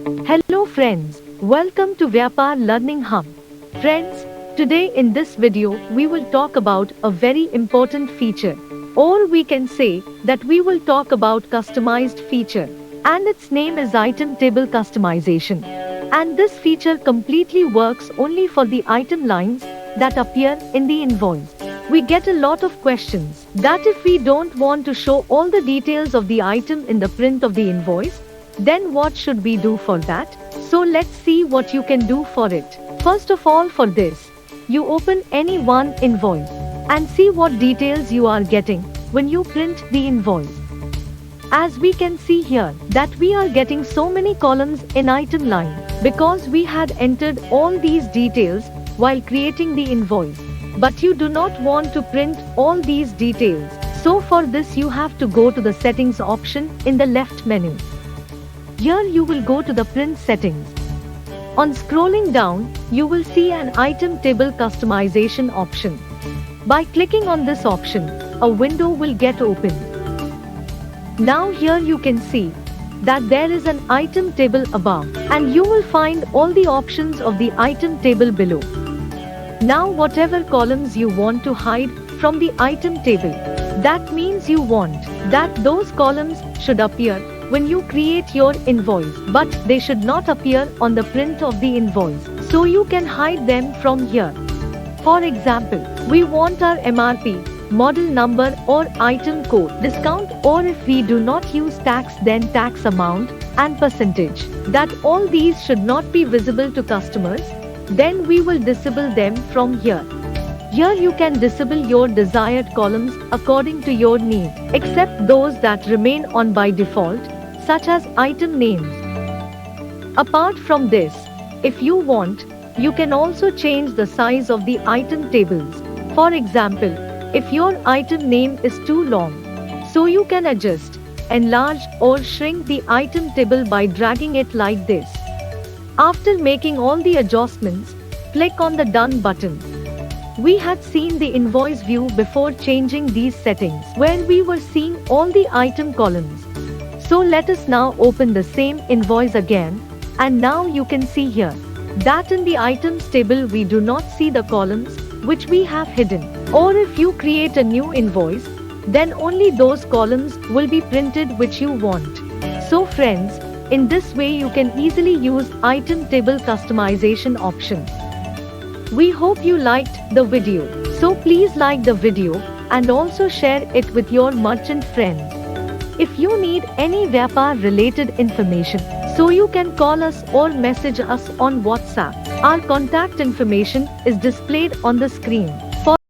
Hello friends, welcome to Vyapar Learning Hub. Friends, today in this video we will talk about a very important feature. Or we can say that we will talk about customized feature. And its name is item table customization. And this feature completely works only for the item lines that appear in the invoice. We get a lot of questions that if we don't want to show all the details of the item in the print of the invoice, then what should we do for that? So let's see what you can do for it. First of all, for this, you open any one invoice and see what details you are getting when you print the invoice. As we can see here that we are getting so many columns in item line because we had entered all these details while creating the invoice. But you do not want to print all these details. So for this you have to go to the settings option in the left menu. Here you will go to the print settings. On scrolling down, you will see an item table customization option. By clicking on this option, a window will get opened. Now here you can see that there is an item table above and you will find all the options of the item table below. Now whatever columns you want to hide from the item table, that means you want that those columns should appear when you create your invoice, but they should not appear on the print of the invoice. So you can hide them from here. For example, we want our MRP, model number or item code, discount, or if we do not use tax then tax amount and percentage, that all these should not be visible to customers, then we will disable them from here. Here you can disable your desired columns according to your need, except those that remain on by default, such as item names. Apart from this, if you want, you can also change the size of the item tables. For example, if your item name is too long, so you can adjust, enlarge or shrink the item table by dragging it like this. After making all the adjustments, click on the Done button. We had seen the invoice view before changing these settings, where we were seeing all the item columns. So let us now open the same invoice again, and now you can see here that in the items table we do not see the columns which we have hidden. Or if you create a new invoice, then only those columns will be printed which you want. So friends, in this way you can easily use item table customization option. We hope you liked the video. So please like the video and also share it with your merchant friends. If you need any Vyapar related information, so you can call us or message us on WhatsApp. Our contact information is displayed on the screen.